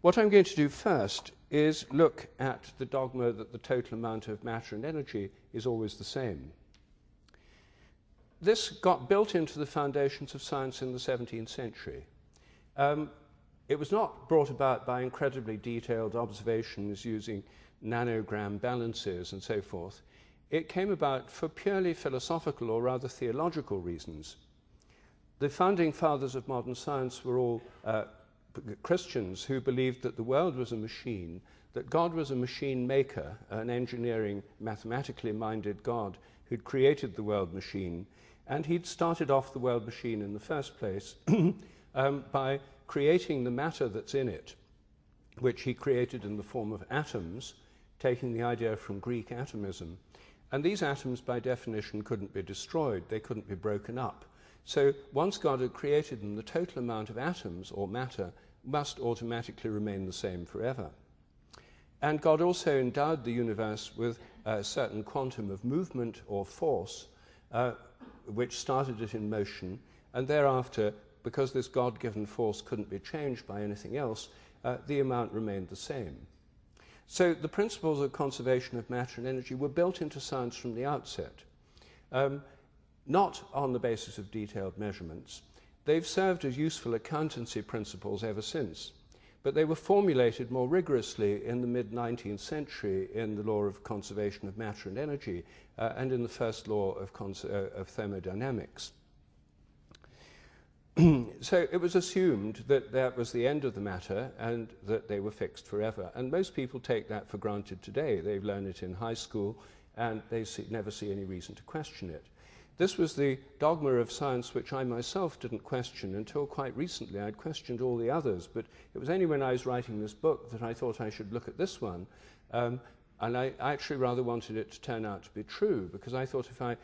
What I'm going to do first is look at the dogma that the total amount of matter and energy is always the same. This got built into the foundations of science in the 17th century. It was not brought about by incredibly detailed observations using nanogram balances and so forth. It came about for purely philosophical or rather theological reasons. The founding fathers of modern science were all Christians who believed that the world was a machine, that God was a machine maker, an engineering, mathematically minded God who'd created the world machine, and he'd started off the world machine in the first place by creating the matter that's in it, which he created in the form of atoms, taking the idea from Greek atomism. And these atoms, by definition, couldn't be destroyed. They couldn't be broken up. So once God had created them, the total amount of atoms, or matter, must automatically remain the same forever. And God also endowed the universe with a certain quantum of movement or force, which started it in motion, and thereafter, because this God-given force couldn't be changed by anything else, the amount remained the same. So the principles of conservation of matter and energy were built into science from the outset, not on the basis of detailed measurements. They've served as useful accountancy principles ever since, but they were formulated more rigorously in the mid-19th century in the law of conservation of matter and energy and in the first law of thermodynamics. So it was assumed that that was the end of the matter and that they were fixed forever. And most people take that for granted today. They've learned it in high school and they never see any reason to question it. This was the dogma of science which I myself didn't question until quite recently. I'd questioned all the others, but it was only when I was writing this book that I thought I should look at this one. And I actually rather wanted it to turn out to be true, because I thought if I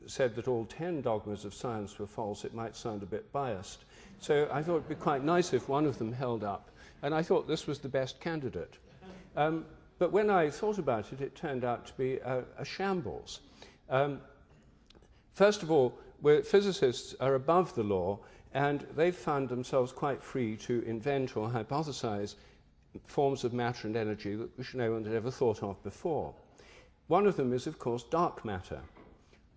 said that all 10 dogmas of science were false, it might sound a bit biased. So I thought it would be quite nice if one of them held up, and I thought this was the best candidate. But when I thought about it, it turned out to be a shambles. First of all, physicists are above the law, and they've found themselves quite free to invent or hypothesize forms of matter and energy which no one had ever thought of before. One of them is, of course, dark matter.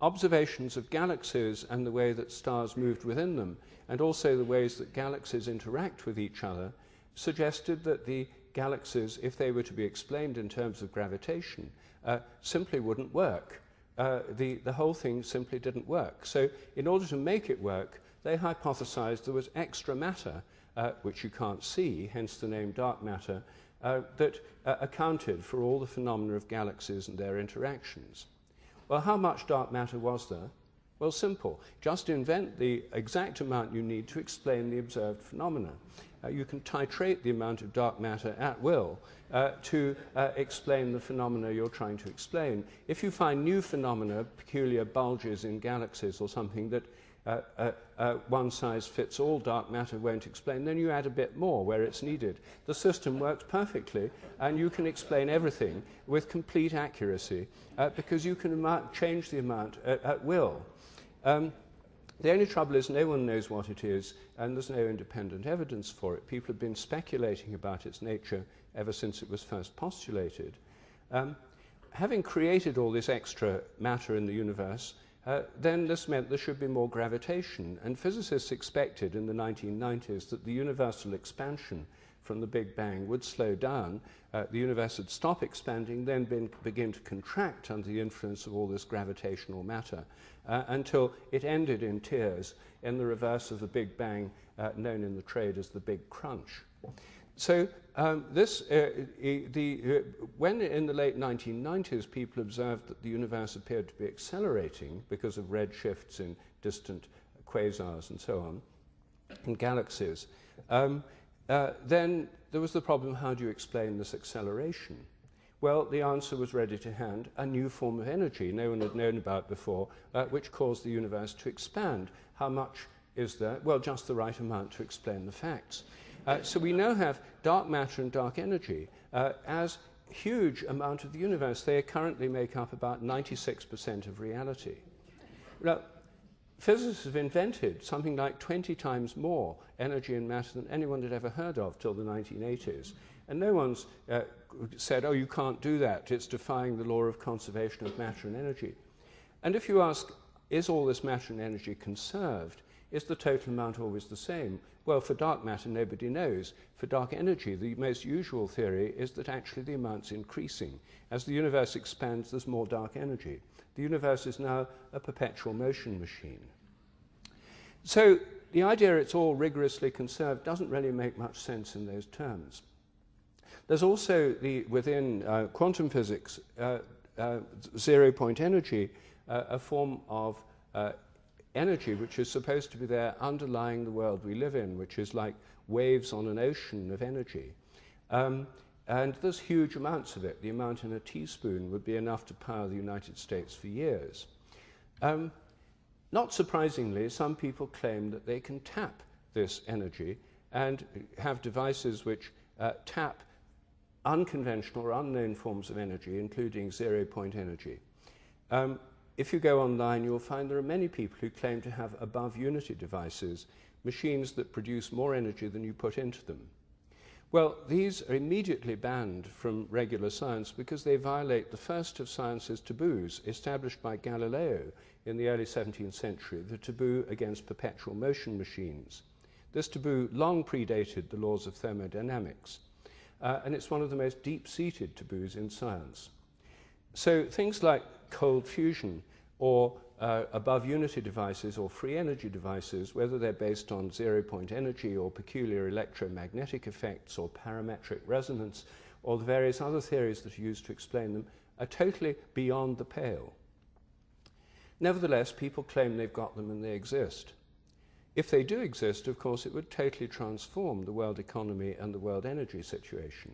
Observations of galaxies and the way that stars moved within them, and also the ways that galaxies interact with each other, suggested that the galaxies, if they were to be explained in terms of gravitation, simply wouldn't work. The whole thing simply didn't work. So in order to make it work, they hypothesized there was extra matter, which you can't see, hence the name dark matter, that accounted for all the phenomena of galaxies and their interactions. Well, how much dark matter was there? Well, simple. Just invent the exact amount you need to explain the observed phenomena. You can titrate the amount of dark matter at will to explain the phenomena you're trying to explain. If you find new phenomena, peculiar bulges in galaxies or something that one-size-fits-all dark matter won't explain, then you add a bit more where it's needed. The system works perfectly, and you can explain everything with complete accuracy because you can change the amount at will. The only trouble is no one knows what it is, and there's no independent evidence for it. People have been speculating about its nature ever since it was first postulated. Having created all this extra matter in the universe, then this meant there should be more gravitation, and physicists expected in the 1990s that the universal expansion from the Big Bang would slow down, the universe would stop expanding, then begin to contract under the influence of all this gravitational matter, until it ended in tears, in the reverse of the Big Bang, known in the trade as the Big Crunch. So when in the late 1990s people observed that the universe appeared to be accelerating because of red shifts in distant quasars and so on, in galaxies, then there was the problem, how do you explain this acceleration? Well, the answer was ready to hand, a new form of energy no one had known about before, which caused the universe to expand. How much is there? Well, just the right amount to explain the facts. So we now have dark matter and dark energy as a huge amount of the universe. They currently make up about 96% of reality. Now, physicists have invented something like 20 times more energy and matter than anyone had ever heard of till the 1980s. And no one's said, oh, you can't do that, it's defying the law of conservation of matter and energy. And if you ask, is all this matter and energy conserved? Is the total amount always the same? Well, for dark matter, nobody knows. For dark energy, the most usual theory is that actually the amount's increasing. As the universe expands, there's more dark energy. The universe is now a perpetual motion machine. So the idea it's all rigorously conserved doesn't really make much sense in those terms. There's also, within quantum physics, zero-point energy, a form of energy which is supposed to be there underlying the world we live in, which is like waves on an ocean of energy. And there's huge amounts of it. The amount in a teaspoon would be enough to power the United States for years. Not surprisingly, some people claim that they can tap this energy and have devices which tap unconventional or unknown forms of energy, including zero-point energy. If you go online, you'll find there are many people who claim to have above-unity devices, machines that produce more energy than you put into them. Well, these are immediately banned from regular science because they violate the first of science's taboos established by Galileo in the early 17th century, the taboo against perpetual motion machines. This taboo long predated the laws of thermodynamics, and it's one of the most deep-seated taboos in science. So things like cold fusion or above-unity devices or free energy devices, whether they're based on zero-point energy or peculiar electromagnetic effects or parametric resonance or the various other theories that are used to explain them, are totally beyond the pale. Nevertheless, people claim they've got them and they exist. If they do exist, of course, it would totally transform the world economy and the world energy situation.